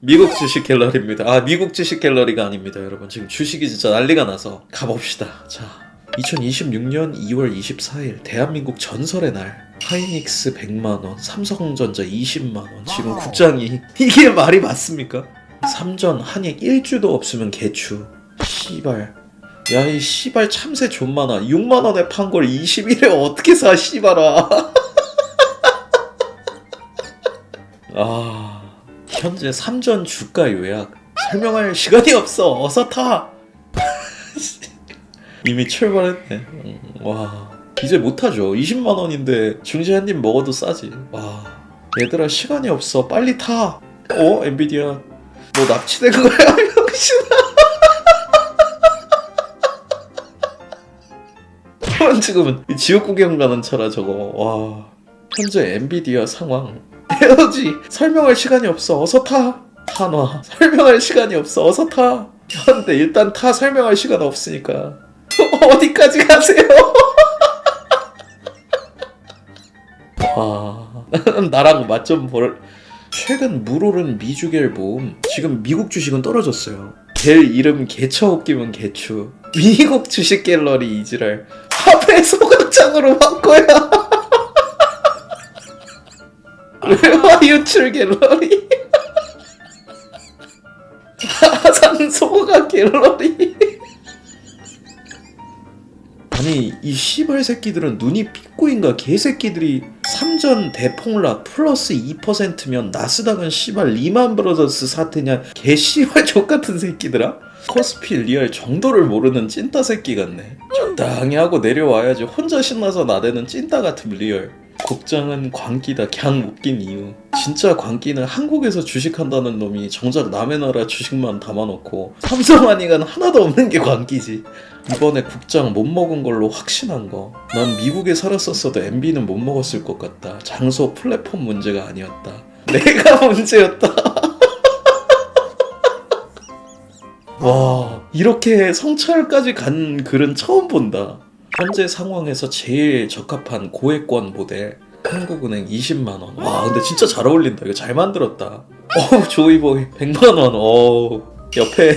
미국 주식 갤러리입니다. 미국 주식 갤러리가 아닙니다, 여러분. 지금 주식이 진짜 난리가 나서 가봅시다. 자, 2026년 2월 24일 대한민국 전설의 날. 하이닉스 100만원, 삼성전자 20만원. 지금 국장이 이게 말이 맞습니까? 삼전 한익 1주도 없으면 개추. 씨발. 야, 이 씨발 참새 존마나. 6만원에 판 걸 21에 어떻게 사, 씨발아. 현재 삼전 주가 요약. 설명할 시간이 없어. 어서 타. 이미 출발했네. 와, 이제 못하죠. 20만원인데 중시 한 입 먹어도 싸지. 와, 얘들아 시간이 없어. 빨리 타. 엔비디아 너 납치된 거야, 병신아. 지금은 지옥 구경 가는 차라 저거. 와, 현재 엔비디아 상황. 에너지 설명할 시간이 없어. 어서 타. 한화 설명할 시간이 없어. 어서 타. 현대 일단 타. 설명할 시간 없으니까. 어디까지 가세요? 나랑 맛 좀 볼. 최근 물오른 미주겔 모음. 지금 미국 주식은 떨어졌어요. 겔 이름 개처웃기면 개추. 미국 주식 갤러리 이지랄. 화폐 소각장으로 바꿔야. 외화 유출 갤러리. 하산 소각 갤러리. 아니 이 씨발 새끼들은 눈이 삐꼬인가. 개새끼들이 삼전 대폭락 플러스 2%면 나스닥은 씨발 리만 브러더스 사태냐. 개 씨발 족같은 새끼들아. 코스피 리얼 정도를 모르는 찐따 새끼 같네. 적당히 하고 내려와야지. 혼자 신나서 나대는 찐따 같은 리얼. 국장은 광기다. 갱 웃긴 이유. 진짜 광기는 한국에서 주식한다는 놈이 정작 남의 나라 주식만 담아놓고 삼성 아니간 하나도 없는 게 광기지. 이번에 국장 못 먹은 걸로 확신한 거. 난 미국에 살았었어도 MB는 못 먹었을 것 같다. 장소 플랫폼 문제가 아니었다. 내가 문제였다. 와, 이렇게 성찰까지 간 글은 처음 본다. 현재 상황에서 제일 적합한 고액권 모델 한국은행 20만원. 와, 근데 진짜 잘 어울린다. 이거 잘 만들었다. 조이보이 100만원. 옆에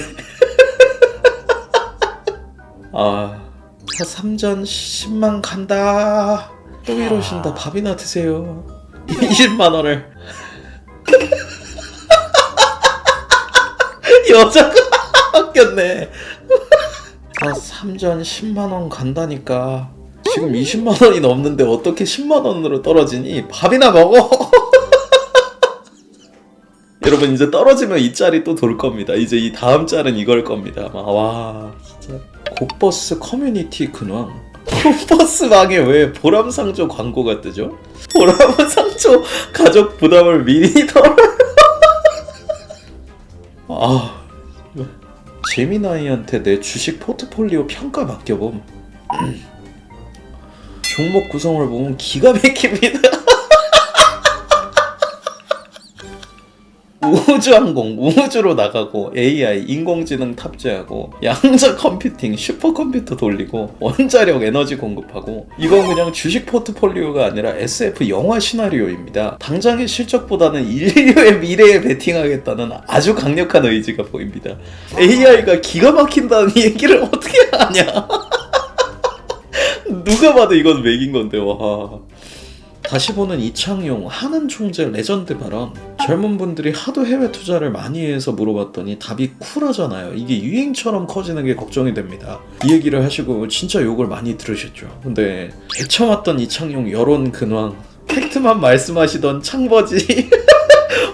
삼전 10만 간다. 또 이러신다. 밥이나 드세요. 20만원을 여자가 아꼈네. 삼전 10만원 간다니까. 지금 20만원이 넘는데 어떻게 10만원으로 떨어지니? 밥이나 먹어. 여러분 이제 떨어지면 이 짤이 또 돌 겁니다. 이제 이 다음 짤은 이걸 겁니다. 와 진짜. 곱버스 커뮤니티 근황. 곱버스 망에 왜 보람상조 광고가 뜨죠? 보람상조 가족 부담을 미리 덜어. 재미나이한테 내 주식 포트폴리오 평가 맡겨봄. 종목 구성을 보면 기가 막힙니다. 우주항공, 우주로 나가고 AI, 인공지능 탑재하고 양자 컴퓨팅, 슈퍼컴퓨터 돌리고 원자력 에너지 공급하고. 이건 그냥 주식 포트폴리오가 아니라 SF 영화 시나리오입니다. 당장의 실적보다는 인류의 미래에 베팅하겠다는 아주 강력한 의지가 보입니다. AI가 기가 막힌다는 얘기를 어떻게 하냐. 누가 봐도 이건 맥인 건데. 와. 다시 보는 이창용 한은 총재 레전드 발언. 젊은 분들이 하도 해외 투자를 많이 해서 물어봤더니 답이 쿨하잖아요. 이게 유행처럼 커지는 게 걱정이 됩니다. 이 얘기를 하시고 진짜 욕을 많이 들으셨죠. 근데 개쳐맞던 이창용 여론 근황. 팩트만 말씀하시던 창버지.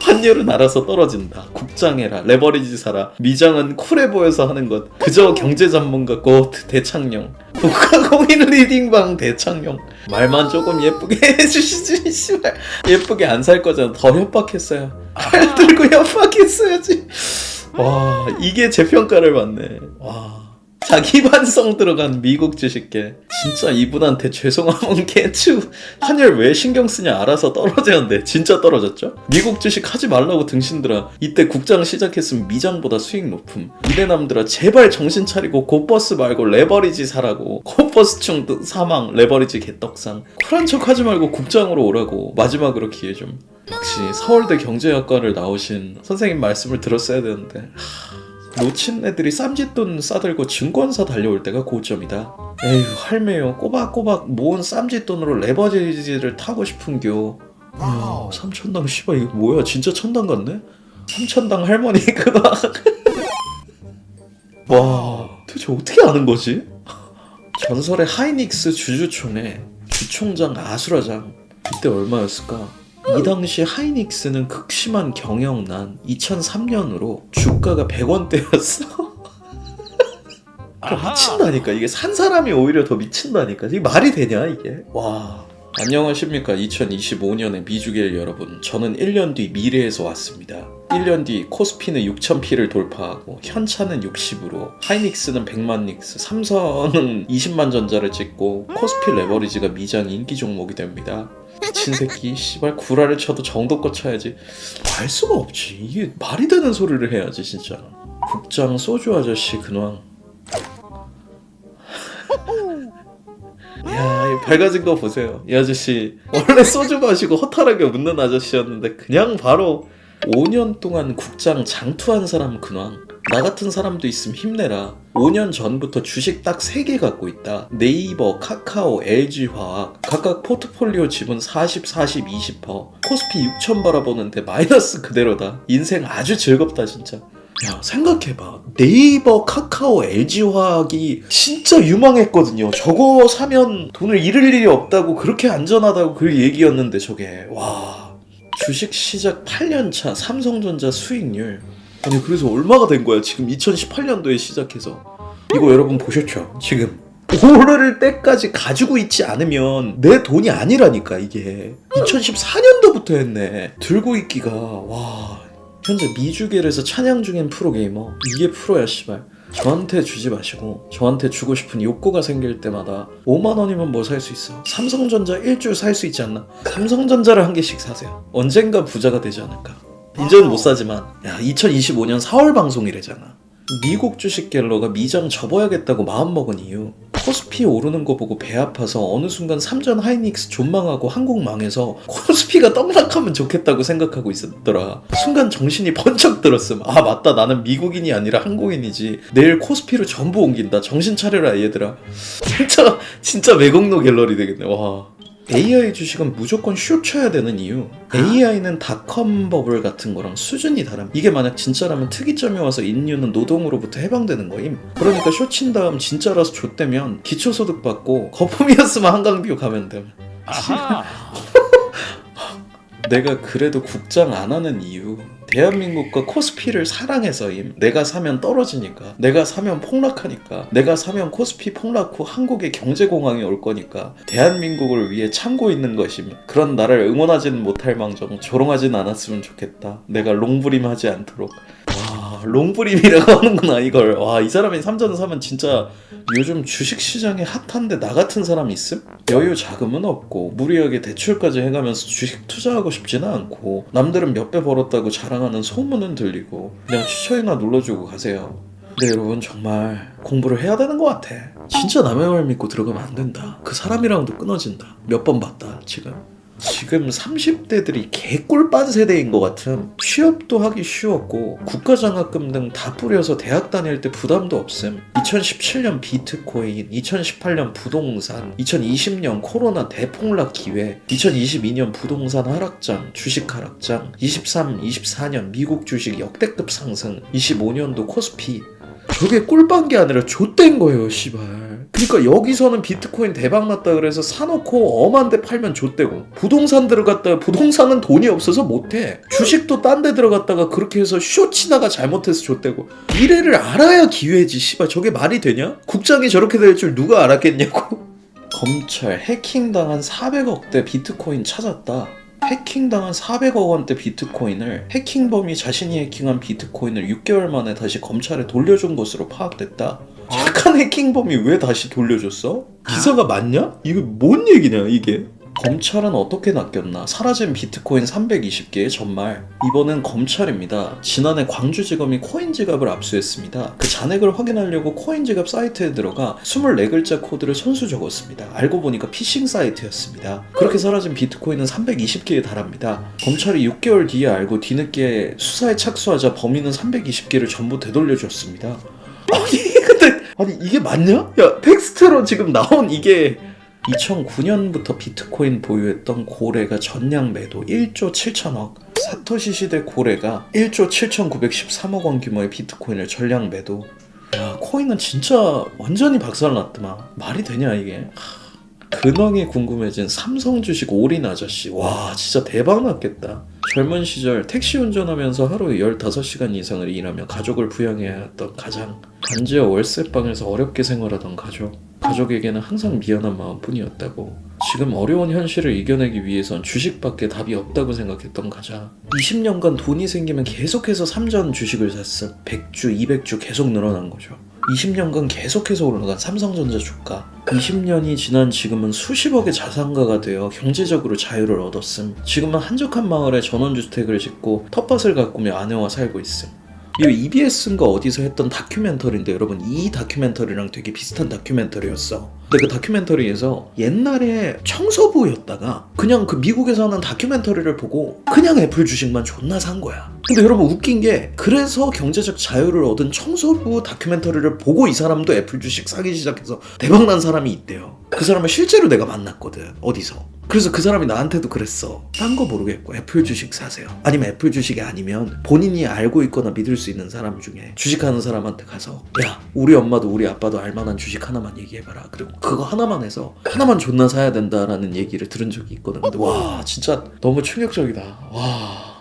환율은 알아서 떨어진다. 국장해라. 레버리지 사라. 미장은 쿨해 보여서 하는 것. 그저 경제 전문가 고 대창용. 국가공인 리딩방 대창용. 말만 조금 예쁘게 해주시지. 씨발. 예쁘게 안 살 거잖아. 더 협박했어요. 칼 들고 협박했어야지. 와, 이게 재평가를 받네. 와. 자기 반성 들어간 미국 주식계. 진짜 이분한테 죄송하면 개추. 한열 왜 신경 쓰냐 알아서 떨어졌는데 진짜 떨어졌죠? 미국 주식 하지 말라고 등신들아. 이때 국장 시작했으면 미장보다 수익 높음. 이래남들아 제발 정신 차리고 고버스 말고 레버리지 사라고. 고버스충 사망 레버리지 개떡상. 쿨한 척 하지 말고 국장으로 오라고. 마지막으로 기회 좀. 역시 서울대 경제학과를 나오신 선생님 말씀을 들었어야 되는데 놓친 애들이 쌈짓돈 싸들고 증권사 달려올 때가 고점이다. 에휴 할매요 꼬박꼬박 모은 쌈짓돈으로 레버리지를 타고 싶은겨. 야 3천당 씨발 이거 뭐야 진짜 천당 같네? 3천당 할머니 그거 와 도대체 어떻게 아는 거지? 전설의 하이닉스 주주총회 주총장 아수라장 이때 얼마였을까? 이 당시 하이닉스는 극심한 경영난 2003년으로 주가가 100원대였어. 미친다니까. 이게 산 사람이 오히려 더 미친다니까. 이게 말이 되냐 이게. 와. 안녕하십니까 2025년의 미주겔 여러분. 저는 1년 뒤 미래에서 왔습니다. 1년 뒤 코스피는 6000P를 돌파하고 현차는 60으로 하이닉스는 100만 닉스, 삼성은 20만 전자를 찍고 코스피 레버리지가 미장 인기 종목이 됩니다. 미친 새끼 씨발 구라를 쳐도 정도껏 쳐야지. 알 수가 없지. 이게 말이 되는 소리를 해야지 진짜. 국장 소주 아저씨 근황. 야, 이 밝아진 거 보세요. 이 아저씨 원래 소주 마시고 허탈하게 웃는 아저씨였는데 그냥 바로 5년 동안 국장 장투한 사람 근황. 나 같은 사람도 있으면 힘내라. 5년 전부터 주식 딱 3개 갖고 있다. 네이버, 카카오, LG화학. 각각 포트폴리오 지분 40, 40, 20%. 코스피 6천 바라보는데 마이너스 그대로다. 인생 아주 즐겁다 진짜. 야 생각해봐. 네이버, 카카오, LG화학이 진짜 유망했거든요. 저거 사면 돈을 잃을 일이 없다고 그렇게 안전하다고 그 얘기였는데 저게 와. 주식 시작 8년차 삼성전자 수익률. 아니 그래서 얼마가 된 거야 지금 2018년도에 시작해서. 이거 여러분 보셨죠? 지금 오를 때까지 가지고 있지 않으면 내 돈이 아니라니까 이게. 2014년도부터 했네. 들고 있기가. 와 현재 미주겔에서 찬양 중인 프로게이머. 이게 프로야 씨발. 저한테 주지 마시고 저한테 주고 싶은 욕구가 생길 때마다 5만 원이면 뭐 살 수 있어? 삼성전자 1주 살 수 있지 않나? 삼성전자를 한 개씩 사세요. 언젠가 부자가 되지 않을까? 이제는 못 사지만 야 2025년 4월 방송이래잖아. 미국 주식 갤러가 미장 접어야겠다고 마음먹은 이유. 코스피 오르는 거 보고 배 아파서 어느 순간 삼전 하이닉스 존망하고 한국 망해서 코스피가 떡락하면 좋겠다고 생각하고 있었더라. 순간 정신이 번쩍 들었음. 아 맞다 나는 미국인이 아니라 한국인이지. 내일 코스피로 전부 옮긴다. 정신 차려라 얘들아. 진짜 매국노 갤러리 되겠네. 와. AI 주식은 무조건 숏 쳐야 되는 이유. AI는 닷컴 버블 같은 거랑 수준이 다름. 이게 만약 진짜라면 특이점이 와서 인류는 노동으로부터 해방되는 거임. 그러니까 숏 친 다음 진짜라서 좆되면 기초소득 받고 거품이었으면 한강뷰 가면 됨. 내가 그래도 국장 안 하는 이유. 대한민국과 코스피를 사랑해서임. 내가 사면 떨어지니까. 내가 사면 폭락하니까. 내가 사면 코스피 폭락 후 한국의 경제공황이 올 거니까. 대한민국을 위해 참고 있는 것임. 그런 나를 응원하지는 못할 망정 조롱하진 않았으면 좋겠다. 내가 롱브림 하지 않도록. 와 롱브림이라고 하는구나 이걸. 와 이 사람이 삼전 사면 진짜 요즘 주식시장에 핫한데 나 같은 사람 있음? 여유 자금은 없고 무리하게 대출까지 해가면서 주식 투자하고 싶지는 않고 남들은 몇 배 벌었다고 자랑하는 소문은 들리고 그냥 추천이나 눌러주고 가세요. 근데 여러분 정말 공부를 해야 되는 것 같아. 진짜 남의 말 믿고 들어가면 안 된다. 그 사람이랑도 끊어진다. 몇 번 봤다 지금 30대들이 개꿀빤 세대인 것 같음. 취업도 하기 쉬웠고 국가장학금 등 다 뿌려서 대학 다닐 때 부담도 없음. 2017년 비트코인, 2018년 부동산, 2020년 코로나 대폭락 기회, 2022년 부동산 하락장, 주식 하락장, 23, 24년 미국 주식 역대급 상승, 25년도 코스피. 저게 꿀빤 게 아니라 좆된 거예요 씨발. 그러니까 여기서는 비트코인 대박났다 그래서 사놓고 엄한데 팔면 좆되고, 부동산 들어갔다가 부동산은 돈이 없어서 못해. 주식도 딴 데 들어갔다가 그렇게 해서 쇼치나가 잘못해서 좆되고. 미래를 알아야 기회지 씨발. 저게 말이 되냐? 국장이 저렇게 될 줄 누가 알았겠냐고. 검찰 해킹당한 400억대 비트코인 찾았다. 해킹당한 400억 원대 비트코인을 해킹범이 자신이 해킹한 비트코인을 6개월 만에 다시 검찰에 돌려준 것으로 파악됐다. 착한 해킹범이 왜 다시 돌려줬어? 기사가 맞냐? 이거 뭔 얘기냐 이게? 검찰은 어떻게 낚였나? 사라진 비트코인 320개의 전말. 이번엔 검찰입니다. 지난해 광주지검이 코인지갑을 압수했습니다. 그 잔액을 확인하려고 코인지갑 사이트에 들어가 24글자 코드를 손수 적었습니다. 알고 보니까 피싱 사이트였습니다. 그렇게 사라진 비트코인은 320개에 달합니다. 검찰이 6개월 뒤에 알고 뒤늦게 수사에 착수하자 범인은 320개를 전부 되돌려줬습니다. 아니 이게 맞냐? 야, 텍스트로 지금 나온 이게 2009년부터 비트코인 보유했던 고래가 전량 매도 1조 7천억, 사토시 시대 고래가 1조 7,913억 원 규모의 비트코인을 전량 매도. 야, 코인은 진짜 완전히 박살났더만. 말이 되냐 이게. 근황이 궁금해진 삼성 주식 올인 아저씨. 와, 진짜 대박 났겠다. 젊은 시절 택시 운전하면서 하루에 15시간 이상을 일하며 가족을 부양해야 했던 가장, 단지와 월세방에서 어렵게 생활하던 가족에게는 항상 미안한 마음뿐이었다고. 지금 어려운 현실을 이겨내기 위해선 주식밖에 답이 없다고 생각했던 가장, 20년간 돈이 생기면 계속해서 3전 주식을 샀음. 100주, 200주 계속 늘어난 거죠. 20년간 계속해서 올라간 삼성전자 주가. 20년이 지난 지금은 수십억의 자산가가 되어 경제적으로 자유를 얻었음. 지금은 한적한 마을에 전원주택을 짓고 텃밭을 가꾸며 아내와 살고 있음. 이 EBS인가 어디서 했던 다큐멘터리인데 여러분, 이 다큐멘터리랑 되게 비슷한 다큐멘터리였어. 근데 그 다큐멘터리에서 옛날에 청소부였다가 그냥 그 미국에서 하는 다큐멘터리를 보고 그냥 애플 주식만 존나 산 거야. 근데 여러분 웃긴 게, 그래서 경제적 자유를 얻은 청소부 다큐멘터리를 보고 이 사람도 애플 주식 사기 시작해서 대박난 사람이 있대요. 그 사람을 실제로 내가 만났거든, 어디서. 그래서 그 사람이 나한테도 그랬어. 딴 거 모르겠고 애플 주식 사세요. 아니면 애플 주식이 아니면 본인이 알고 있거나 믿을 수 있는 사람 중에 주식하는 사람한테 가서, 야, 우리 엄마도 우리 아빠도 알만한 주식 하나만 얘기해봐라. 그리고 그거 하나만 해서 하나만 존나 사야 된다라는 얘기를 들은 적이 있거든. 근데 와, 진짜 너무 충격적이다. 와.